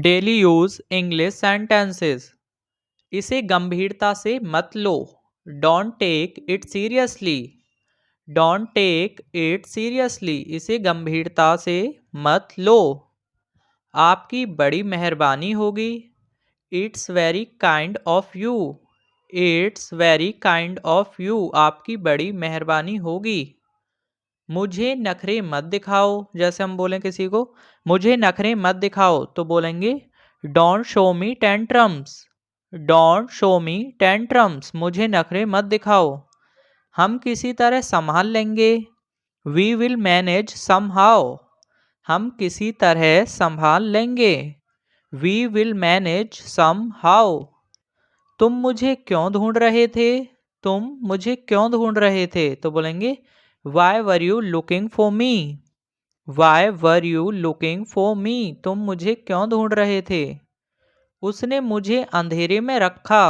Daily use English sentences. इसे गंभीरता से मत लो। Don't take it seriously. Don't take it seriously, इसे गंभीरता से मत लो। आपकी बड़ी मेहरबानी होगी। It's very kind of you. It's very kind of you, आपकी बड़ी मेहरबानी होगी। मुझे नखरे मत दिखाओ। जैसे हम बोलें किसी को मुझे नखरे मत दिखाओ, तो बोलेंगे don't show me tantrums. Don't show me tantrums, मुझे नखरे मत दिखाओ। हम किसी तरह संभाल लेंगे। We will manage somehow. हम किसी तरह संभाल लेंगे। We will manage somehow. तुम मुझे क्यों ढूंढ रहे थे। तुम मुझे क्यों ढूंढ रहे थे, तो बोलेंगे why were you looking for me. Why were you looking for me, तुम मुझे क्यों ढूंढ रहे थे। उसने मुझे अंधेरे में रखा।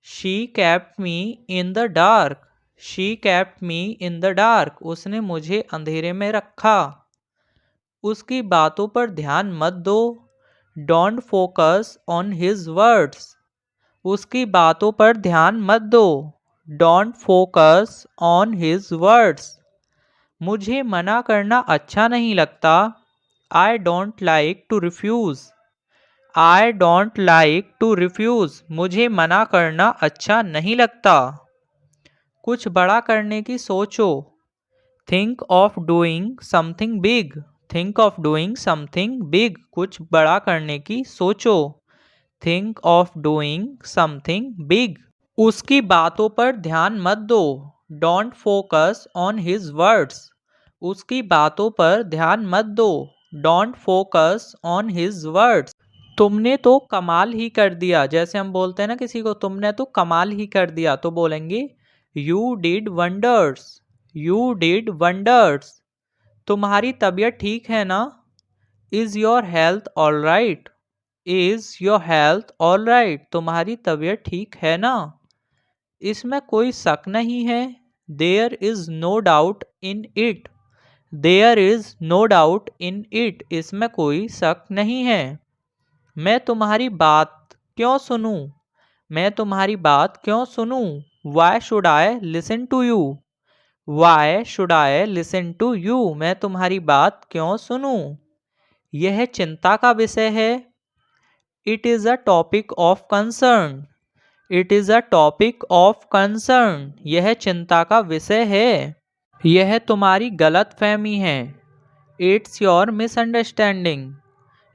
She kept me in the dark. She kept me in the dark, उसने मुझे अंधेरे में रखा। उसकी बातों पर ध्यान मत दो। Don't focus on his words. उसकी बातों पर ध्यान मत दो। Don't focus on his words. मुझे मना करना अच्छा नहीं लगता। I don't like to refuse. I don't like to refuse, मुझे मना करना अच्छा नहीं लगता। कुछ बड़ा करने की सोचो। Think of doing something big. Think of doing something big, कुछ बड़ा करने की सोचो। Think of doing something big. उसकी बातों पर ध्यान मत दो। Don't focus on his words. उसकी बातों पर ध्यान मत दो। Don't focus on his words. तुमने तो कमाल ही कर दिया। जैसे हम बोलते हैं ना किसी को तुमने तो कमाल ही कर दिया, तो बोलेंगे you did wonders. You did wonders. तुम्हारी तबीयत ठीक है ना। Is your health all right. Is your health all right, तुम्हारी तबीयत ठीक है ना। इसमें कोई शक नहीं है। There is no doubt in it. There is no doubt in it, इसमें कोई शक नहीं है। मैं तुम्हारी बात क्यों सुनूं। मैं तुम्हारी बात क्यों सुनूं। Why should I listen to you. Why should I listen to you, मैं तुम्हारी बात क्यों सुनूं। यह चिंता का विषय है। It is a topic of concern. It is a topic of concern, यह चिंता का विषय है। यह तुम्हारी गलत फहमी है। It's your misunderstanding.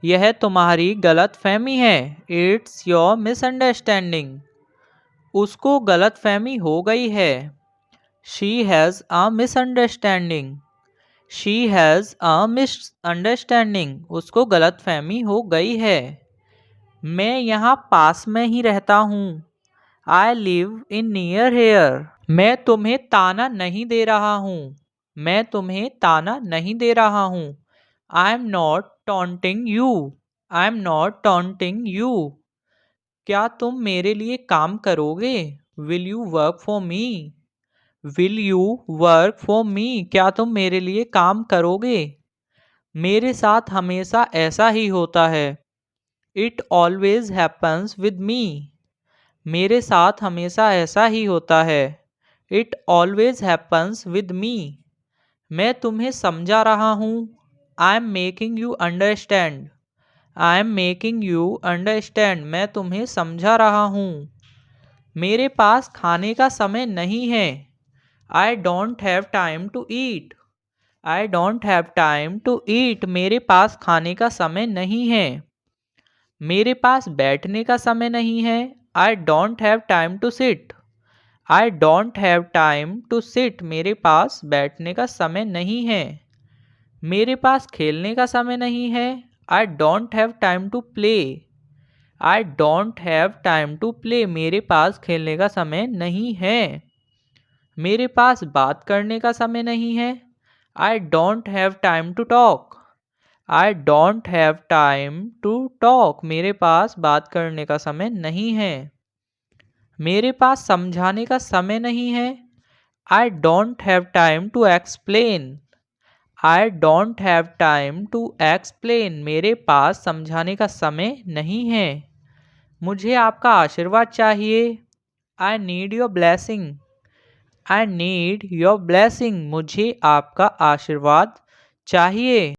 यह तुम्हारी गलत फहमी है। It's your misunderstanding. उसको गलत फहमी हो गई है। She has a misunderstanding. She has a misunderstanding, उसको गलत फहमी हो गई है। मैं यहाँ पास में ही रहता हूँ। I live in near here. मैं तुम्हें ताना नहीं दे रहा हूँ। मैं तुम्हें ताना नहीं दे रहा हूँ। I am not taunting you. I am not taunting you. क्या तुम मेरे लिए काम करोगे। Will you work for me. Will you work for me, क्या तुम मेरे लिए काम करोगे। मेरे साथ हमेशा ऐसा ही होता है। It always happens with me. मेरे साथ हमेशा ऐसा ही होता है। It always happens with me. मैं तुम्हें समझा रहा हूँ। I am making you understand. I am making you understand, मैं तुम्हें समझा रहा हूँ। मेरे पास खाने का समय नहीं है। I don't have time to eat. I don't have time to eat, मेरे पास खाने का समय नहीं है। मेरे पास बैठने का समय नहीं है। I don't have time to sit. I don't have time to sit, मेरे पास बैठने का समय नहीं है। मेरे पास खेलने का समय नहीं है। I don't have time to play. I don't have time to play, मेरे पास खेलने का समय नहीं है। मेरे पास बात करने का समय नहीं है। I don't have time to talk. I don't have time to talk, मेरे पास बात करने का समय नहीं है। मेरे पास समझाने का समय नहीं है। I don't have time to explain. I don't have time to explain, मेरे पास समझाने का समय नहीं है। मुझे आपका आशीर्वाद चाहिए। I need your blessing. I need your blessing, मुझे आपका आशीर्वाद चाहिए।